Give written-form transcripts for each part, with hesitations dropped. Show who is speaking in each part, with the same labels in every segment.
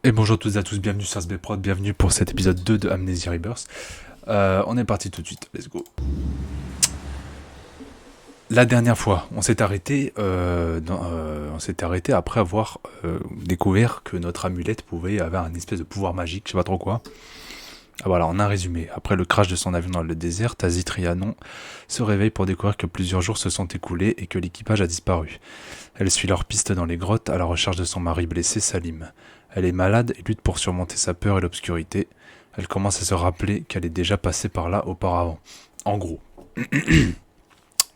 Speaker 1: Et bonjour à toutes et à tous, bienvenue sur SB Prod, bienvenue pour cet épisode 2 de Amnesia Rebirth. On est parti tout de suite, let's go. La dernière fois, on s'est arrêté après avoir découvert que notre amulette pouvait avoir un espèce de pouvoir magique, je sais pas trop quoi. Ah, voilà, en un résumé, après le crash de son avion dans le désert, Tazit Trianon se réveille pour découvrir que plusieurs jours se sont écoulés et que l'équipage a disparu. Elle suit leur piste dans les grottes à la recherche de son mari blessé, Salim. Elle est malade et lutte pour surmonter sa peur et l'obscurité. Elle commence à se rappeler qu'elle est déjà passée par là auparavant. En gros,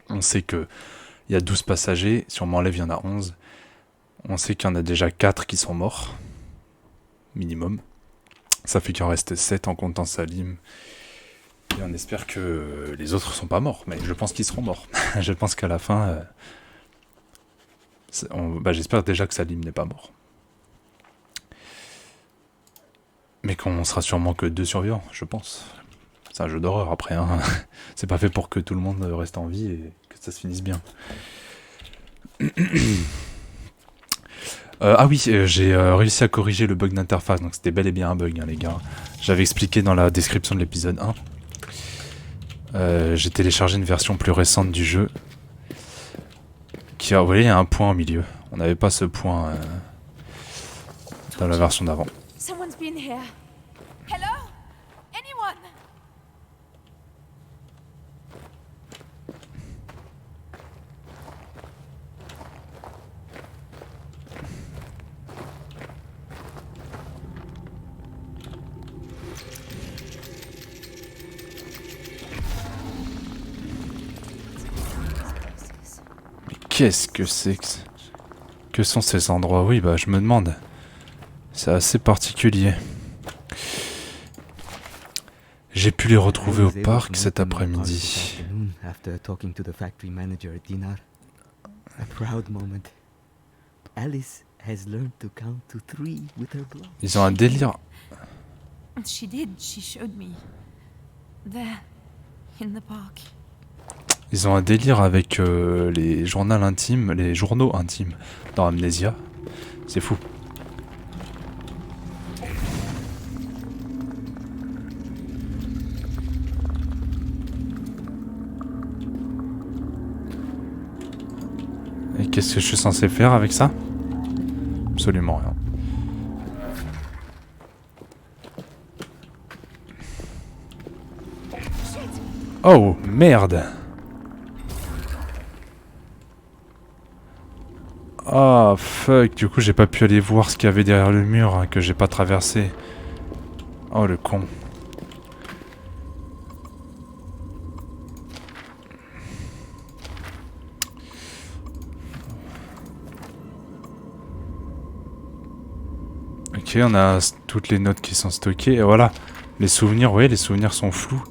Speaker 1: on sait qu'il y a 12 passagers, si on m'enlève il y en a 11. On sait qu'il y en a déjà 4 qui sont morts, minimum. Ça fait qu'il en reste 7 en comptant Salim. Et on espère que les autres sont pas morts, mais je pense qu'ils seront morts. Je pense qu'à la fin... j'espère déjà que Salim n'est pas mort. Mais qu'on sera sûrement que 2 survivants, je pense. C'est un jeu d'horreur après, hein. C'est pas fait pour que tout le monde reste en vie et que ça se finisse bien. J'ai réussi à corriger le bug d'interface, donc c'était bel et bien un bug, hein, les gars. J'avais expliqué dans la description de l'épisode 1. J'ai téléchargé une version plus récente du jeu. Vous voyez, il y a un point au milieu. On n'avait pas ce point dans la version d'avant.
Speaker 2: Someone's been here. Hello? Anyone?
Speaker 1: Mais qu'est-ce que c'est que sont ces endroits? Oui, bah je me demande. C'est assez particulier. J'ai pu les retrouver au parc cet après-midi. Ils ont un délire.
Speaker 2: She did. She showed me. There, in the park.
Speaker 1: Ils ont un délire avec les journaux intimes dans Amnesia. C'est fou. Et qu'est-ce que je suis censé faire avec ça? Absolument rien. Oh, merde! Ah, fuck, du coup j'ai pas pu aller voir ce qu'il y avait derrière le mur, hein, que j'ai pas traversé. Oh, le con. Ok, on a toutes les notes qui sont stockées, et voilà. Les souvenirs, vous voyez, les souvenirs sont flous.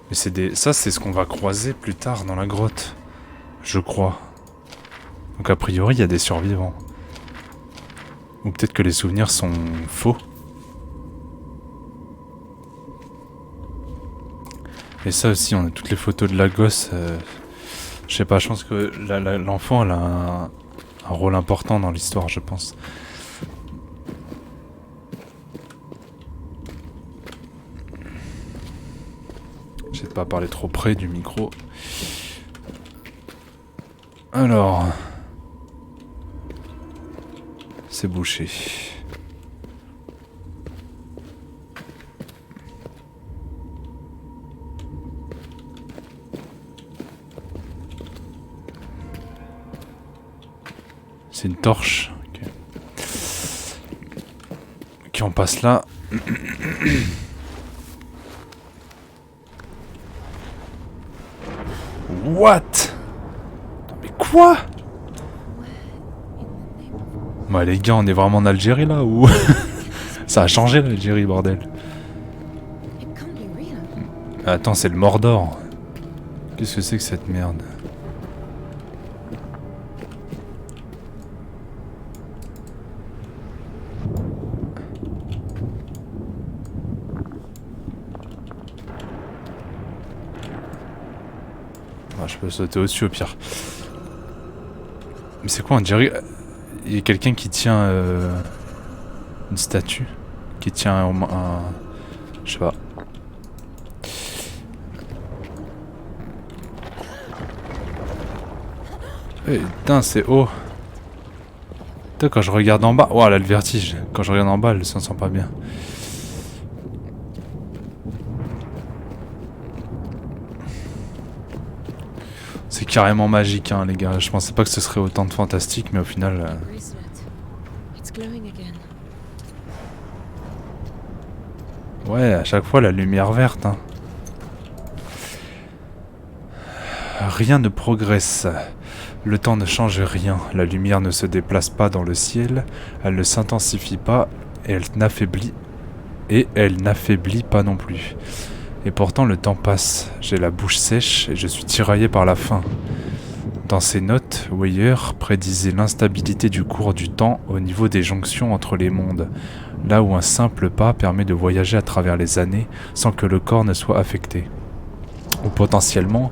Speaker 1: Mais ça, c'est ce qu'on va croiser plus tard dans la grotte. Je crois. Donc a priori, il y a des survivants. Ou peut-être que les souvenirs sont faux. Et ça aussi, on a toutes les photos de la gosse. Je sais pas, je pense que l'enfant, elle a un rôle important dans l'histoire, je pense. J'essaie de pas parler trop près du micro. Alors... C'est bouché. C'est une torche. Okay. Ok, on passe là. What? Mais quoi? Ouais les gars, on est vraiment en Algérie là ou... Ça a changé l'Algérie, bordel. Attends, c'est le Mordor. Qu'est-ce que c'est que cette merde? Ah, je peux sauter au-dessus au pire. Mais c'est quoi, on dirait... Il y a quelqu'un qui tient... Une statue qui tient un... Je sais pas. Putain, c'est haut. Putain, quand je regarde en bas... Oh, elle a le vertige. Quand je regarde en bas, elle se sent pas bien. C'est carrément magique, hein, les gars. Je pensais pas que ce serait autant de fantastique, mais au final... Ouais, à chaque fois, la lumière verte, hein. Rien ne progresse. Le temps ne change rien. La lumière ne se déplace pas dans le ciel. Elle ne s'intensifie pas. Et elle n'affaiblit pas non plus. Et pourtant, le temps passe. J'ai la bouche sèche et je suis tiraillé par la faim. Dans ses notes, Weyer prédisait l'instabilité du cours du temps au niveau des jonctions entre les mondes, là où un simple pas permet de voyager à travers les années sans que le corps ne soit affecté. Ou potentiellement,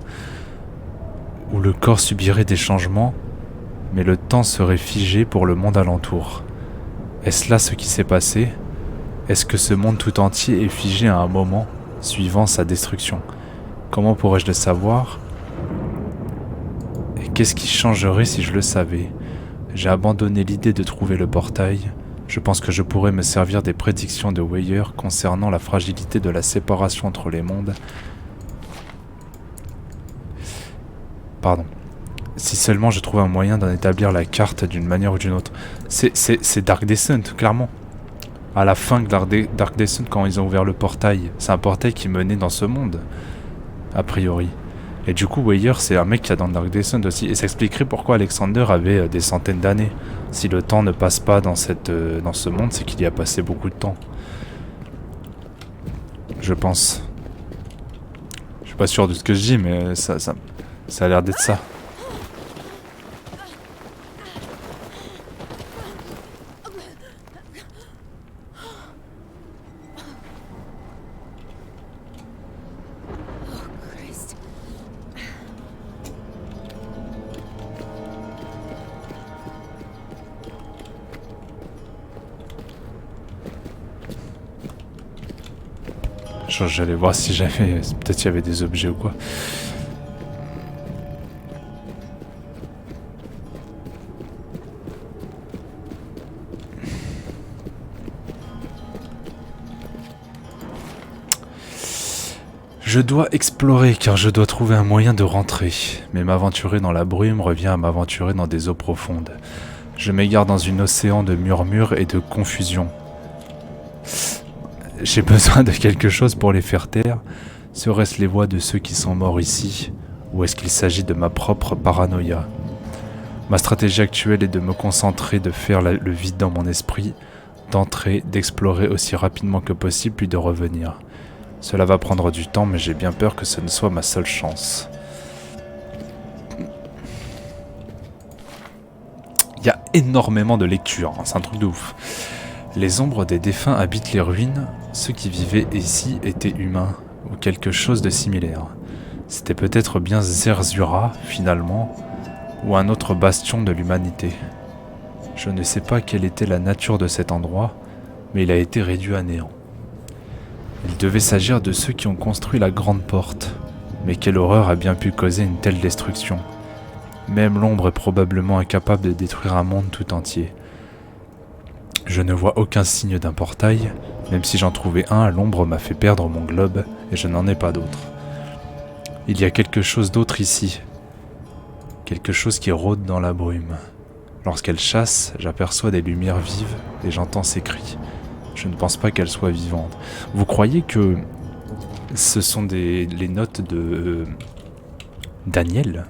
Speaker 1: où le corps subirait des changements, mais le temps serait figé pour le monde alentour. Est-ce là ce qui s'est passé? Est-ce que ce monde tout entier est figé à un moment, suivant sa destruction? Comment pourrais-je le savoir? Et qu'est-ce qui changerait si je le savais? J'ai abandonné l'idée de trouver le portail. Je pense que je pourrais me servir des prédictions de Weyer concernant la fragilité de la séparation entre les mondes. Pardon. Si seulement je trouvais un moyen d'en établir la carte d'une manière ou d'une autre. C'est Dark Descent, clairement. À la fin de Dark Descent, quand ils ont ouvert le portail, c'est un portail qui menait dans ce monde, a priori. Et du coup, Weyer, c'est un mec qui a dans Dark Descent aussi. Et ça expliquerait pourquoi Alexander avait des centaines d'années. Si le temps ne passe pas dans ce monde, c'est qu'il y a passé beaucoup de temps. Je pense. Je suis pas sûr de ce que je dis, mais ça a l'air d'être ça. J'allais voir si j'avais... Peut-être qu'il y avait des objets ou quoi. Je dois explorer car je dois trouver un moyen de rentrer. Mais m'aventurer dans la brume revient à m'aventurer dans des eaux profondes. Je m'égare dans un océan de murmures et de confusion. J'ai besoin de quelque chose pour les faire taire. Serait-ce les voix de ceux qui sont morts ici? Ou est-ce qu'il s'agit de ma propre paranoïa? Ma stratégie actuelle est de me concentrer, de faire le vide dans mon esprit, d'entrer, d'explorer aussi rapidement que possible, puis de revenir. Cela va prendre du temps, mais j'ai bien peur que ce ne soit ma seule chance. Il y a énormément de lecture, hein, c'est un truc de ouf. Les ombres des défunts habitent les ruines. Ceux qui vivaient ici étaient humains, ou quelque chose de similaire. C'était peut-être bien Zerzura, finalement, ou un autre bastion de l'humanité. Je ne sais pas quelle était la nature de cet endroit, mais il a été réduit à néant. Il devait s'agir de ceux qui ont construit la grande porte. Mais quelle horreur a bien pu causer une telle destruction? Même l'ombre est probablement incapable de détruire un monde tout entier. Je ne vois aucun signe d'un portail, même si j'en trouvais un, l'ombre m'a fait perdre mon globe et je n'en ai pas d'autre. Il y a quelque chose d'autre ici. Quelque chose qui rôde dans la brume. Lorsqu'elle chasse, j'aperçois des lumières vives et j'entends ses cris. Je ne pense pas qu'elle soit vivante. Vous croyez que ce sont les notes de Daniel?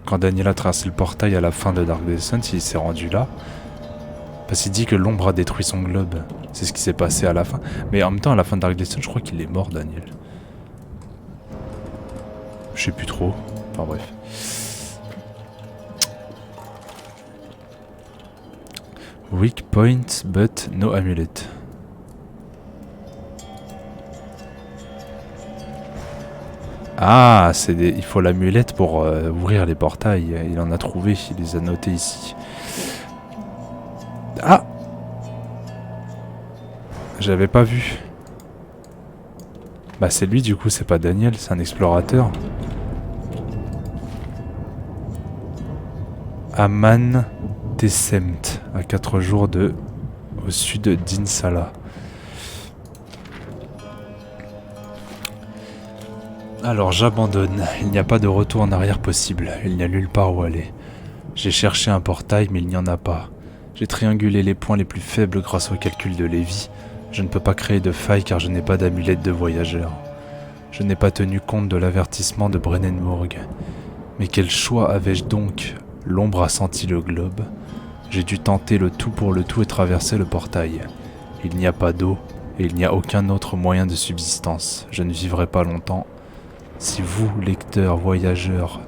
Speaker 1: Quand Daniel a tracé le portail à la fin de Dark Descent, il s'est rendu là. Parce qu'il dit que l'ombre a détruit son globe. C'est ce qui s'est passé à la fin. Mais en même temps, à la fin de Dark Descent, je crois qu'il est mort, Daniel. Je sais plus trop. Enfin bref. Weak point, but no amulet. Ah, il faut l'amulette pour ouvrir les portails. Il en a trouvé, il les a notés ici. Ah! J'avais pas vu. Bah c'est lui du coup, c'est pas Daniel, c'est un explorateur. Aman Tessemt, à 4 jours de... au sud d'Insala. Alors j'abandonne, il n'y a pas de retour en arrière possible, il n'y a nulle part où aller. J'ai cherché un portail mais il n'y en a pas. J'ai triangulé les points les plus faibles grâce au calcul de Lévi. Je ne peux pas créer de faille car je n'ai pas d'amulette de voyageur. Je n'ai pas tenu compte de l'avertissement de Brennenburg. Mais quel choix avais-je donc? L'ombre a senti le globe. J'ai dû tenter le tout pour le tout et traverser le portail. Il n'y a pas d'eau et il n'y a aucun autre moyen de subsistance. Je ne vivrai pas longtemps. Si vous, lecteurs, voyageurs,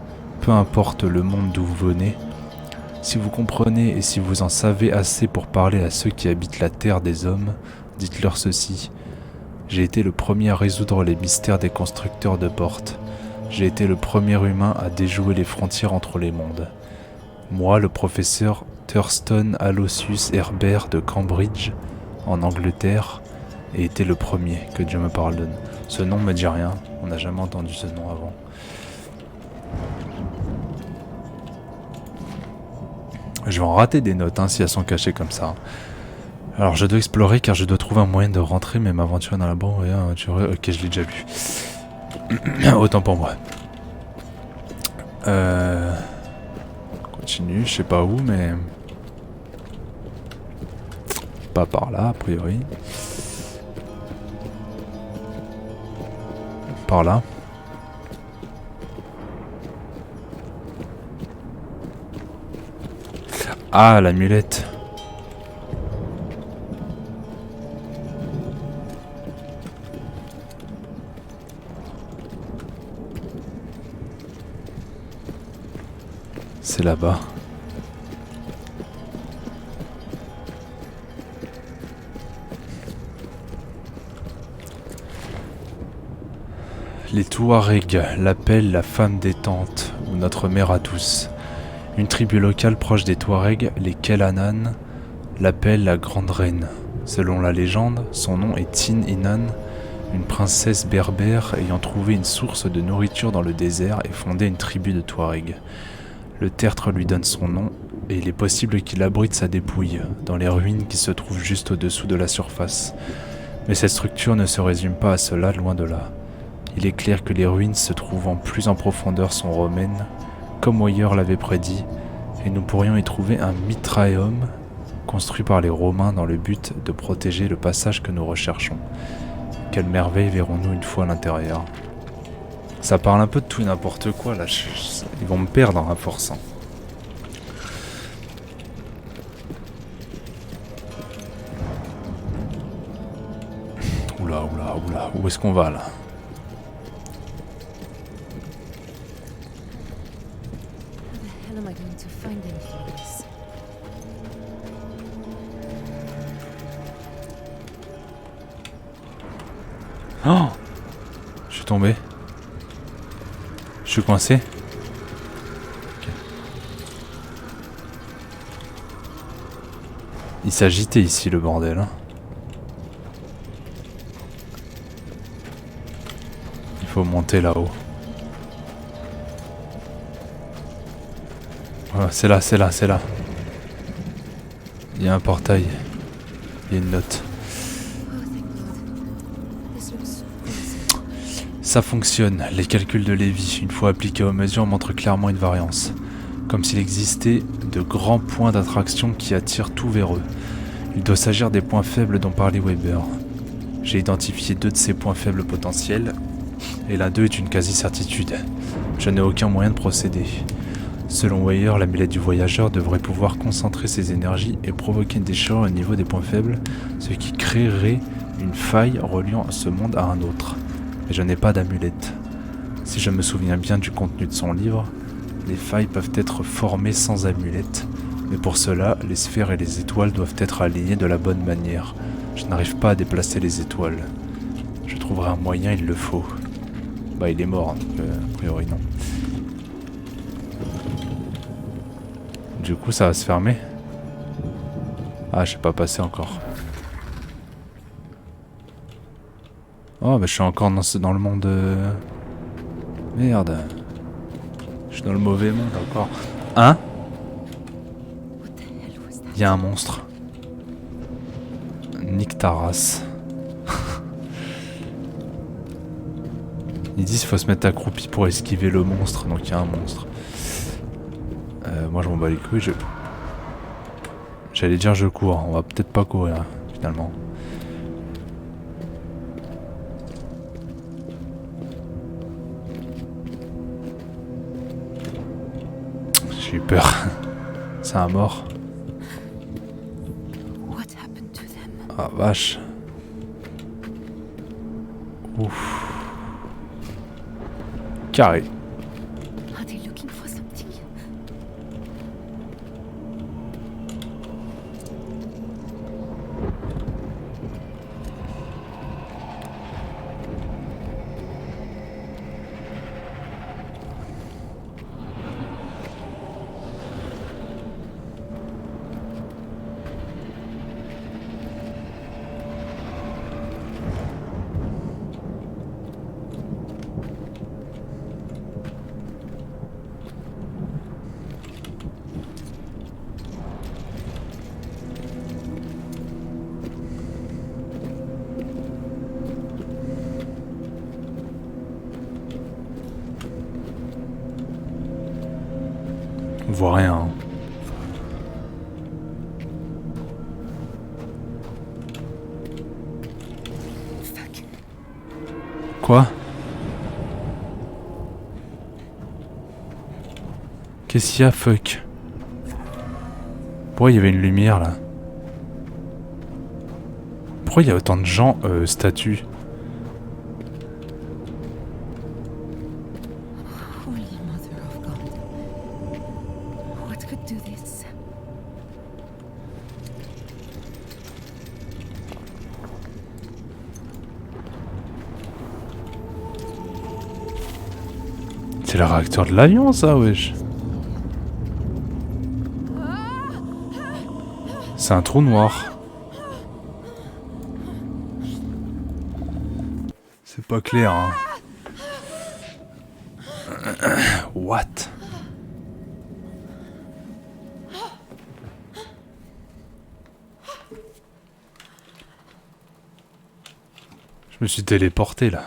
Speaker 1: peu importe le monde d'où vous venez, si vous comprenez et si vous en savez assez pour parler à ceux qui habitent la terre des hommes, dites-leur ceci. J'ai été le premier à résoudre les mystères des constructeurs de portes. J'ai été le premier humain à déjouer les frontières entre les mondes. Moi, le professeur Thurston Aloysius Herbert de Cambridge, en Angleterre, ai été le premier, que Dieu me pardonne. Ce nom me dit rien, on n'a jamais entendu ce nom avant. Je vais en rater des notes si elles sont cachées comme ça. Alors je dois explorer car je dois trouver un moyen de rentrer, mais m'aventurer dans la banque, ok, je l'ai déjà lu. Autant pour moi. Continue, je sais pas où, mais... pas par là, a priori. Par là. Ah, l'amulette. C'est là-bas. Les Touaregs l'appellent la femme des tentes, ou notre mère à tous. Une tribu locale proche des Touaregs, les Kelanan, l'appelle la Grande Reine. Selon la légende, son nom est Tin Inan, une princesse berbère ayant trouvé une source de nourriture dans le désert et fondé une tribu de Touaregs. Le tertre lui donne son nom, et il est possible qu'il abrite sa dépouille, dans les ruines qui se trouvent juste au-dessous de la surface. Mais cette structure ne se résume pas à cela, loin de là. Il est clair que les ruines se trouvant plus en profondeur sont romaines, comme Weyer l'avait prédit, et nous pourrions y trouver un mitraeum construit par les Romains dans le but de protéger le passage que nous recherchons. Quelle merveille verrons-nous une fois à l'intérieur. Ça parle un peu de tout et n'importe quoi là, ils vont me perdre à force. Oula, où est-ce qu'on va là? Oh! Je suis tombé. Je suis coincé. Okay. Il s'agitait ici le bordel. Hein. Il faut monter là-haut. Voilà, c'est là. Il y a un portail. Il y a une note. Ça fonctionne, les calculs de Lévi, une fois appliqués aux mesures, montrent clairement une variance. Comme s'il existait de grands points d'attraction qui attirent tout vers eux. Il doit s'agir des points faibles dont parlait Weber. J'ai identifié 2 de ces points faibles potentiels, et l'un d'eux est une quasi-certitude. Je n'ai aucun moyen de procéder. Selon Weyer, l'amulette du voyageur devrait pouvoir concentrer ses énergies et provoquer une déchirure au niveau des points faibles, ce qui créerait une faille reliant ce monde à un autre. Mais je n'ai pas d'amulette. Si je me souviens bien du contenu de son livre, les failles peuvent être formées sans amulette, mais pour cela, les sphères et les étoiles doivent être alignées de la bonne manière. Je n'arrive pas à déplacer les étoiles. Je trouverai un moyen, il le faut. Bah il est mort, donc a priori non. Du coup ça va se fermer. Ah je sais pas passer encore. Oh, bah je suis encore dans le monde... Merde. Je suis dans le mauvais monde encore. Hein?
Speaker 2: What the hell was that?
Speaker 1: Il y a un monstre. Nique ta race. Ils disent qu'il faut se mettre accroupi pour esquiver le monstre, donc il y a un monstre. Moi je m'en bats les couilles, j'allais dire je cours, on va peut-être pas courir finalement. J'ai eu peur. C'est un mort.
Speaker 2: What happened to them?
Speaker 1: Ah vache. Ouf. Carré.
Speaker 2: Are they looking for something?
Speaker 1: On voit rien. Hein.
Speaker 2: Fuck.
Speaker 1: Quoi? Qu'est-ce qu'il y a, fuck? Pourquoi il y avait une lumière là? Pourquoi il y a autant de gens, statues?
Speaker 2: Holy Mother of God. What could do this?
Speaker 1: C'est le réacteur de l'avion ça, wesh. C'est un trou noir. C'est pas clair, hein. What? Je me suis téléporté là.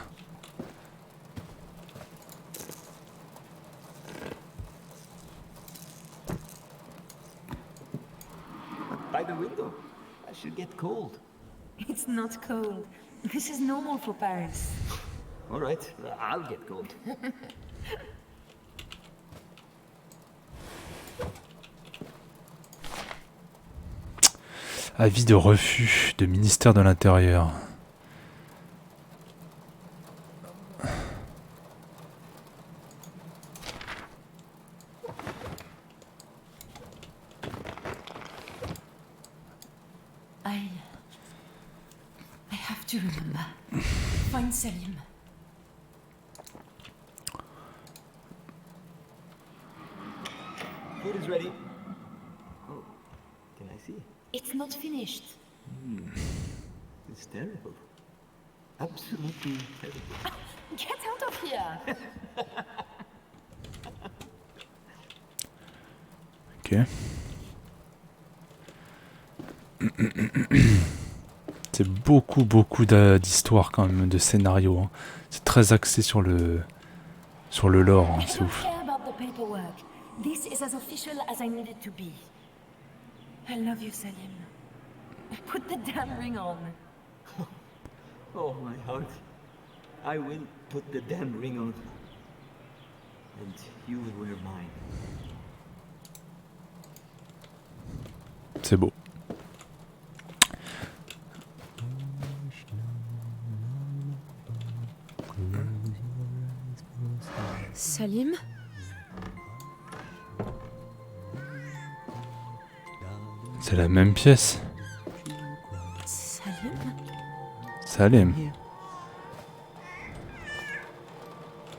Speaker 3: By the window. I should get cold.
Speaker 2: It's not cold. This is normal for Paris.
Speaker 3: All right, I'll get cold.
Speaker 1: Avis de refus de ministère de l'Intérieur.
Speaker 2: I have to remember. Find Salim.
Speaker 3: Food is ready. Oh, can I see?
Speaker 2: It's not finished.
Speaker 3: It's terrible. Absolutely terrible.
Speaker 2: Get out of here!
Speaker 1: Ok. C'est beaucoup d'histoires quand même, de scénarios. Hein. C'est très axé sur le lore, hein,
Speaker 2: I
Speaker 1: c'est
Speaker 2: don't
Speaker 1: ouf.
Speaker 2: care about the paperwork. This is as official as I need it to be. I love you, Salim. Put the damn ring on.
Speaker 3: Oh, my heart. I will put the damn ring on. And you will wear mine.
Speaker 1: C'est beau.
Speaker 2: Salim?
Speaker 1: C'est la même pièce.
Speaker 2: Salim?
Speaker 1: Salim.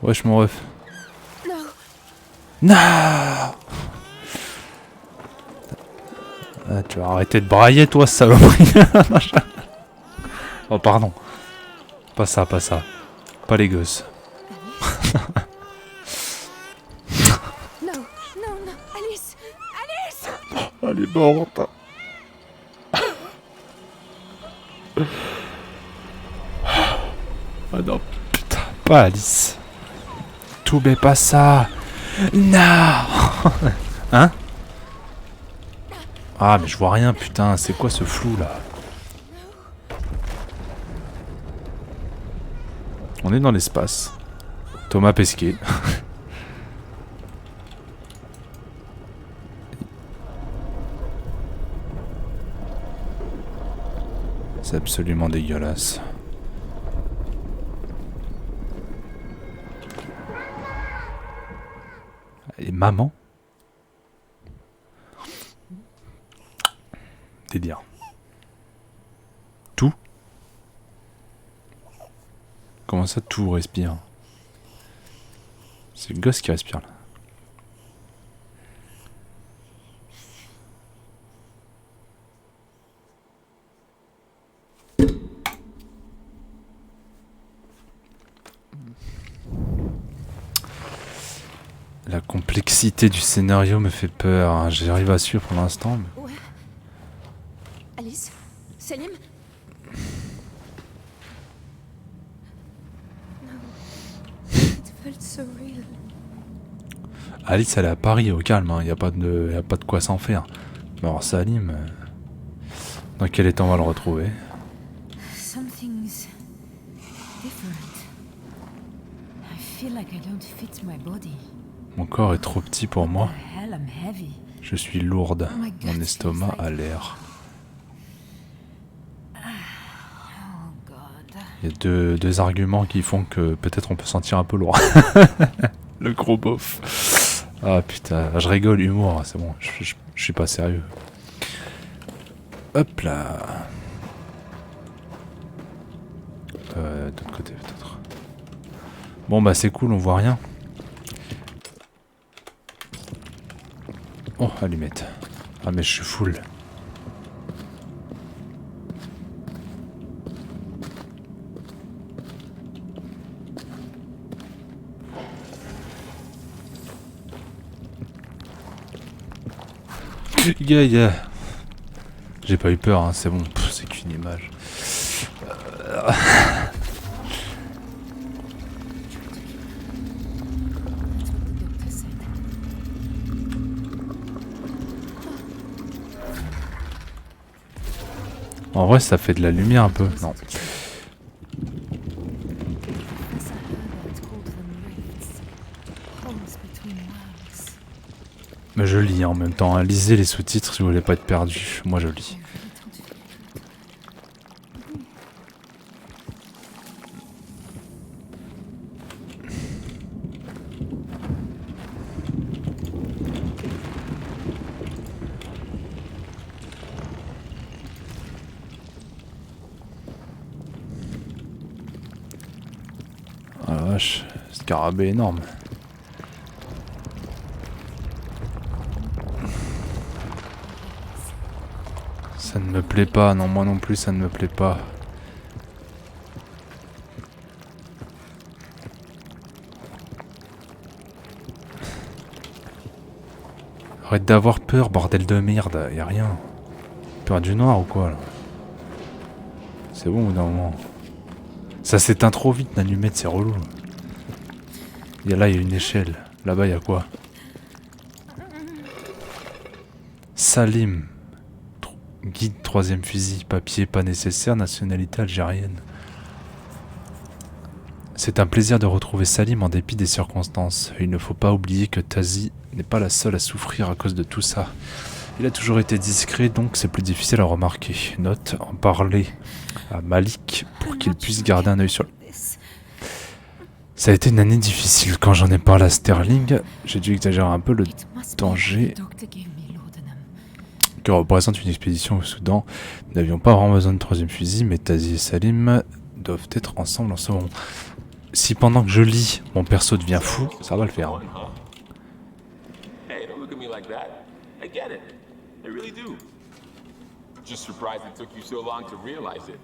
Speaker 1: Wesh mon ref.
Speaker 2: No!
Speaker 1: Non. Ah, tu vas arrêter de brailler toi, saloperie. Oh pardon. Pas ça, pas ça. Pas les gosses.
Speaker 2: No, no, no, Alice! Alice!
Speaker 1: Elle est morte. Ah non, putain, pas Alice. Tout mais pas ça. Non. Hein? Ah mais je vois rien, putain, c'est quoi ce flou là? On est dans l'espace. Thomas Pesquet. C'est absolument dégueulasse. Et maman? Délire. Tout? Comment ça tout respire? C'est le gosse qui respire là. La complexité du scénario me fait peur, hein. J'arrive à suivre pour l'instant. Mais...
Speaker 2: Ouais. Alice? Salim? No. It felt so real.
Speaker 1: Alice, elle est à Paris, au calme, hein. Y a pas de quoi s'en faire. Mais alors Salim, dans quel état on va le retrouver?
Speaker 2: Something's different. I feel like I don't fit my body.
Speaker 1: Mon corps est trop petit pour moi.
Speaker 2: The hell, I'm heavy.
Speaker 1: Je suis lourde.
Speaker 2: Oh my God,
Speaker 1: Mon estomac
Speaker 2: feels like-
Speaker 1: a l'air.
Speaker 2: Oh God.
Speaker 1: Il y a deux arguments qui font que peut-être on peut sentir un peu lourd. Le gros beauf. Ah putain, je rigole, humour, c'est bon, je suis pas sérieux. Hop là. D'autre côté peut-être. Bon bah c'est cool, on voit rien. Oh, allumette. Ah mais je suis full. Yeah. J'ai pas eu peur, hein, c'est bon, c'est qu'une image.
Speaker 2: Doctor said.
Speaker 1: En vrai, ça fait de la lumière un peu. Non.
Speaker 2: Yes, I heard it's called them rifts. Holes between worlds.
Speaker 1: Mais je lis en même temps, hein. Lisez les sous-titres si vous voulez pas être perdu. Moi je lis.
Speaker 2: I really don't feel good.
Speaker 1: Ah la vache, scarabée énorme. Ça ne me plaît pas, non moi non plus ça ne me plaît pas. Arrête d'avoir peur, bordel de merde, y a rien. Peur du noir ou quoi là? C'est bon au bout d'un moment. Ça s'éteint trop vite, l'allumette, c'est relou. Là, il y a une échelle. Là-bas, il y a quoi? Salim. Guide 3ème fusil. Papier pas nécessaire. Nationalité algérienne. C'est un plaisir de retrouver Salim en dépit des circonstances. Il ne faut pas oublier que Tazi n'est pas la seule à souffrir à cause de tout ça. Il a toujours été discret, donc c'est plus difficile à remarquer. Note, en parler à Malik pour qu'il puisse garder un œil sur...
Speaker 2: This.
Speaker 1: Ça a été une année difficile. Quand j'en ai parlé à Sterling, j'ai dû exagérer un peu le
Speaker 2: It must be
Speaker 1: danger
Speaker 2: the doctor gave me laudanum.
Speaker 1: que représente une expédition au Soudan. Nous n'avions pas vraiment besoin de 3ème fusil, mais Tazi et Salim doivent être ensemble en ce moment. Si pendant que je lis, mon perso devient fou, ça va le faire.
Speaker 4: Fun, huh? Hey, don't look at me like that. I get it. I really do. Just surprised it took you so long to realize it.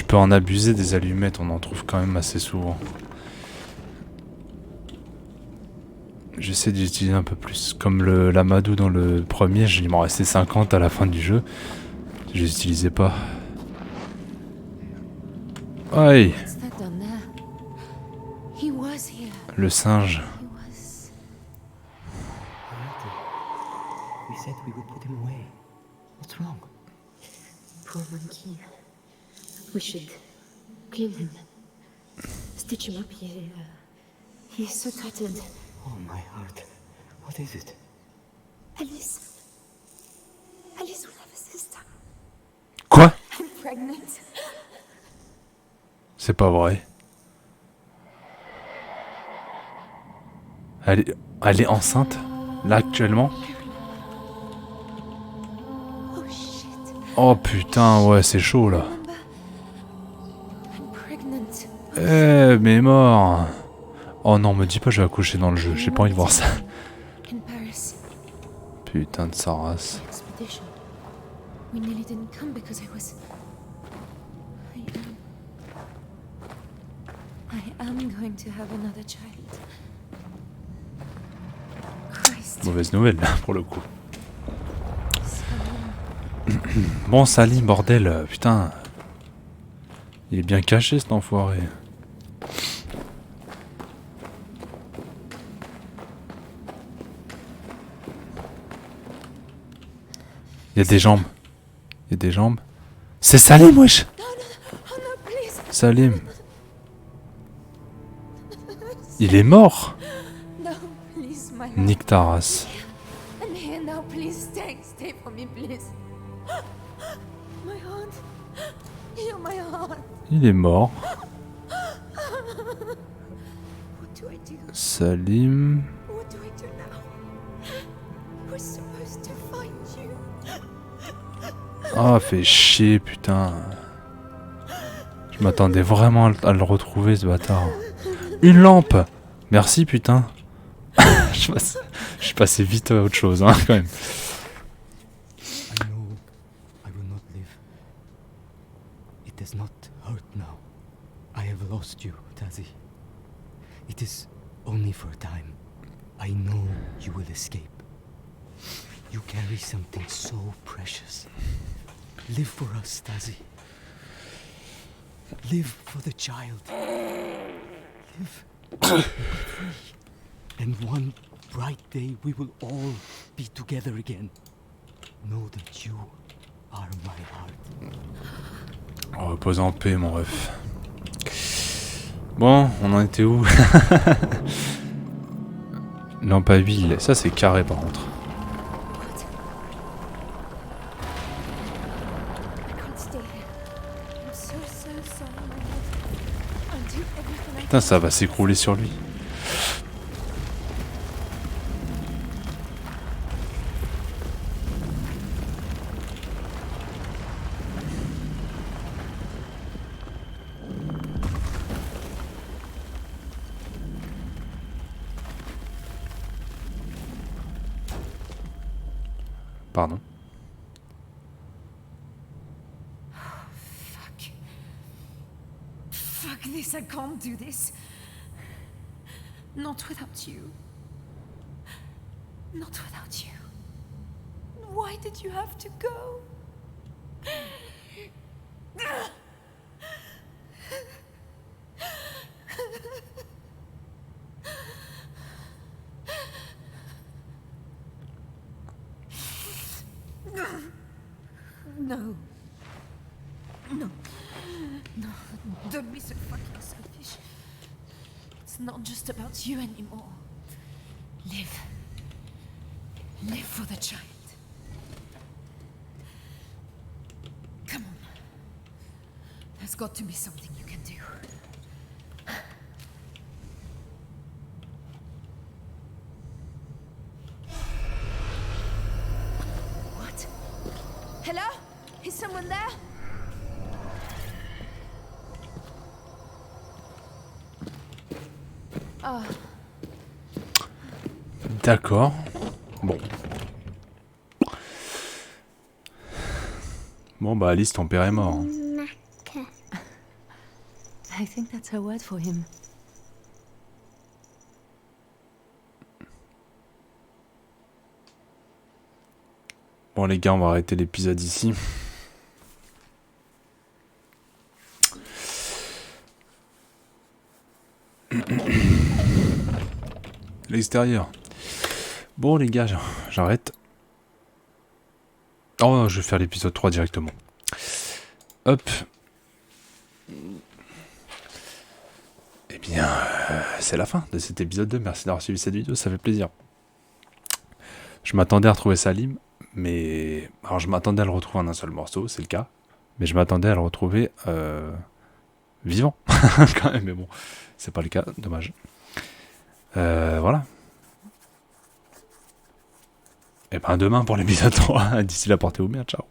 Speaker 1: peut en abuser des allumettes, on en trouve quand même assez souvent. J'essaie d'utiliser un peu plus. Comme l'amadou dans le premier, il m'en restait 50 à la fin du jeu. Je les utilisais pas. Aïe,
Speaker 2: What's that down there? He was here.
Speaker 1: le singe.
Speaker 2: He was.
Speaker 3: We said we would put him away. What's wrong?
Speaker 2: Poor monkey. We should clean him. Stitch him up. He's so tattered.
Speaker 3: Oh, my heart. What is it?
Speaker 2: Alice. Alice will have a sister.
Speaker 1: Quoi?
Speaker 2: I'm pregnant.
Speaker 1: C'est pas vrai. Elle est enceinte, là actuellement?
Speaker 2: Oh shit.
Speaker 1: Oh putain, ouais, c'est chaud là.
Speaker 2: Remember? I'm pregnant.
Speaker 1: Mais mort. Oh non, me dis pas je vais accoucher dans le jeu, j'ai pas envie de voir ça.
Speaker 2: In Paris.
Speaker 1: Putain de sa race.
Speaker 2: Expedition. We nearly didn't come because I am going to have another child. Christ.
Speaker 1: Mauvaise nouvelle là, pour le coup. Bon, Salim, bordel, putain. Il est bien caché cet enfoiré. Il y a des jambes. Il y a des jambes. C'est Salim, wesh.
Speaker 2: Oh no, please.
Speaker 1: Salim. Il est mort.
Speaker 2: No, please, my heart.
Speaker 1: Nick ta race.
Speaker 2: I'm here now, please stay for me, please. My heart. You're my heart.
Speaker 1: Il est mort.
Speaker 2: What do I do?
Speaker 1: Salim.
Speaker 2: What do I do now? We're supposed to find you.
Speaker 1: Ah, fait chier, putain. Je m'attendais vraiment à le retrouver, ce bâtard. Une lampe. Merci, putain. Je suis passé vite à autre chose, hein, quand même.
Speaker 3: I know I will not live. It does not hurt now. I have lost you, Tazi. It is only for a time. I know you will escape. You carry something so precious. Live for us, Tazi. Live for the child. Live. Be free. And one bright day we will all be together again. Know that you are my heart.
Speaker 1: Oh, repose en paix, mon ref. Bon, on en était où? Lampe à huile. Ça, c'est carré, par contre.
Speaker 2: I can't stay here. I'm so sorry, my love. I'll do everything I
Speaker 1: Putain, ça va s'écrouler sur lui. Pardon.
Speaker 2: Fuck. Fuck this, I can't do this. Not without you. Not without you. Why did you have to go? No. No. No. Don't be so fucking selfish. It's not just about you anymore. Live. Live for the child. Come on. There's got to be something you can do. What? Hello? Is someone there? Oh,
Speaker 1: D'accord. Bon. Bon, bah Alice, ton père est mort.
Speaker 2: I think that's her word for him.
Speaker 1: Bon les gars, on va arrêter l'épisode ici. L'extérieur. Bon les gars, j'arrête. Oh non, je vais faire l'épisode 3 directement. Hop. Eh bien, c'est la fin de cet épisode 2. Merci d'avoir suivi cette vidéo, ça fait plaisir. Je m'attendais à retrouver Salim, mais... Alors je m'attendais à le retrouver en un seul morceau, c'est le cas. Mais je m'attendais à le retrouver vivant, quand même, mais bon, c'est pas le cas, dommage. Voilà. Et ben demain pour l'épisode 3. D'ici là, portez-vous bien, ciao.